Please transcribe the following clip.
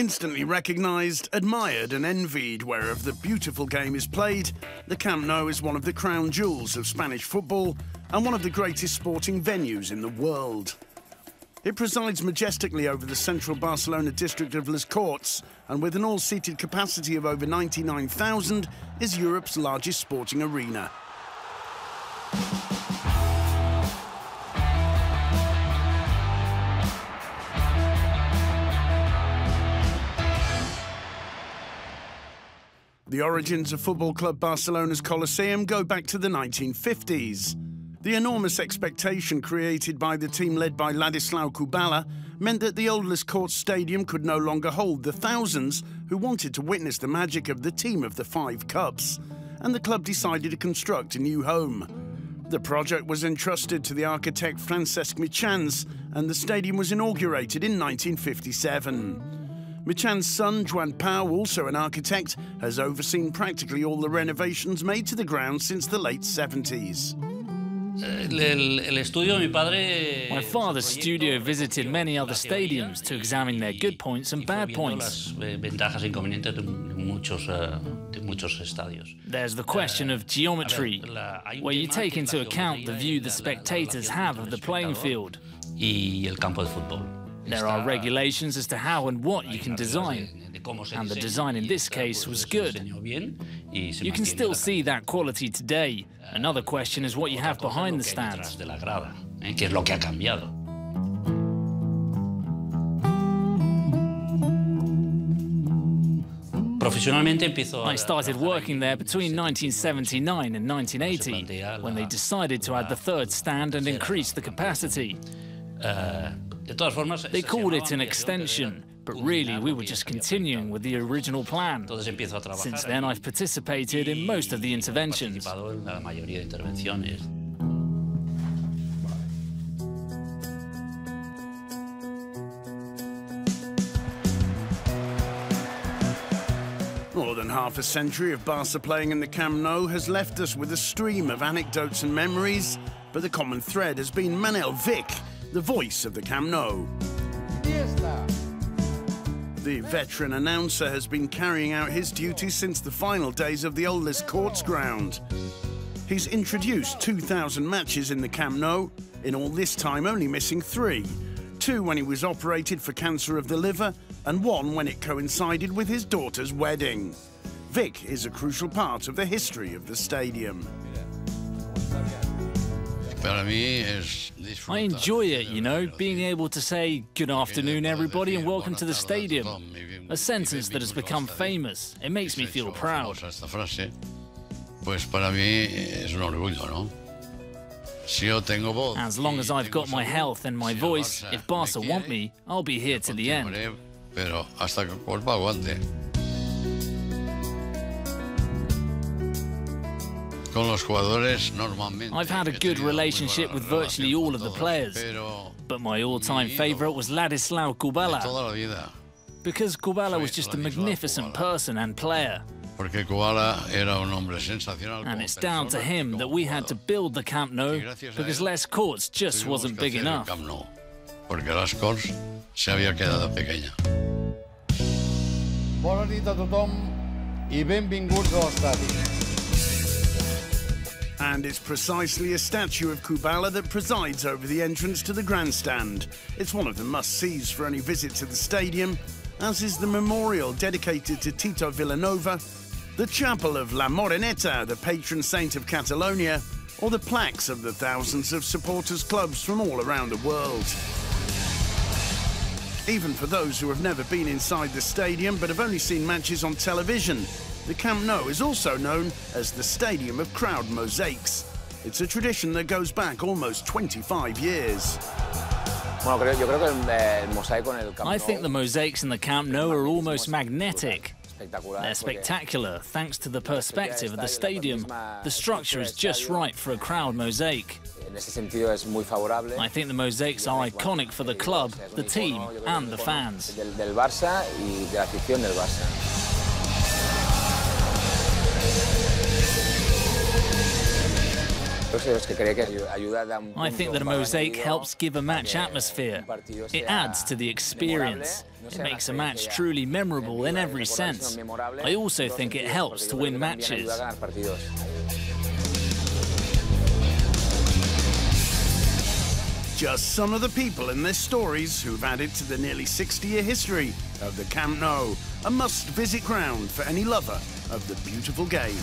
Instantly recognised, admired and envied wherever the beautiful game is played, the Camp Nou is one of the crown jewels of Spanish football and one of the greatest sporting venues in the world. It presides majestically over the central Barcelona district of Les Corts, and with an all-seated capacity of over 99,000, is Europe's largest sporting arena. The origins of Football Club Barcelona's Coliseum go back to the 1950s. The enormous expectation created by the team led by Ladislau Kubala meant that the old Les Corts stadium could no longer hold the thousands who wanted to witness the magic of the team of the 5 cups, and the club decided to construct a new home. The project was entrusted to the architect Francesc Mitjans, and the stadium was inaugurated in 1957. Mitjans' son, Joan Pau, also an architect, has overseen practically all the renovations made to the ground since the late 70s. My father's studio visited many other stadiums to examine their good points and bad points. There's the question of geometry, where you take into account the view the spectators have of the playing field. There are regulations as to how and what you can design, and the design in this case was good. You can still see that quality today. Another question is what you have behind the stands. I started working there between 1979 and 1980, when they decided to add the 3rd stand and increase the capacity. They called it an extension, but really we were just continuing with the original plan. Since then I've participated in most of the interventions. More than half a century of Barca playing in the Camp Nou has left us with a stream of anecdotes and memories, but the common thread has been Manel Vic, the voice of the Camp Nou. The veteran announcer has been carrying out his duties since the final days of the old Les Corts ground. He's introduced 2,000 matches in the Camp Nou, in all this time only missing 3. 2 when he was operated for cancer of the liver, and 1 when it coincided with his daughter's wedding. Vic is a crucial part of the history of the stadium. I enjoy it, you know, being able to say, "Good afternoon, everybody, and welcome to the stadium." A sentence that has become famous. It makes me feel proud. As long as I've got my health and my voice, if Barca want me, I'll be here to the end. I've had a good relationship with virtually all of the players, but my all-time favourite was Ladislau Kubala, because Kubala was just a magnificent person and player. And it's down to him that we had to build the Camp Nou, because Les Corts just wasn't big enough. Bona nit a tothom I benvinguts a l'estadi. And it's precisely a statue of Kubala that presides over the entrance to the grandstand. It's one of the must-sees for any visit to the stadium, as is the memorial dedicated to Tito Vilanova, the chapel of La Moreneta, the patron saint of Catalonia, or the plaques of the thousands of supporters clubs from all around the world. Even for those who have never been inside the stadium but have only seen matches on television, the Camp Nou is also known as the Stadium of Crowd Mosaics. It's a tradition that goes back almost 25 years. I think the mosaics in the Camp Nou are almost magnetic. They're spectacular, thanks to the perspective of the stadium. The structure is just right for a crowd mosaic. I think the mosaics are iconic for the club, the team, and the fans. I think that a mosaic helps give a match atmosphere. It adds to the experience. It makes a match truly memorable in every sense. I also think it helps to win matches. Just some of the people in their stories who've added to the nearly 60-year history of the Camp Nou, a must-visit ground for any lover of the beautiful game.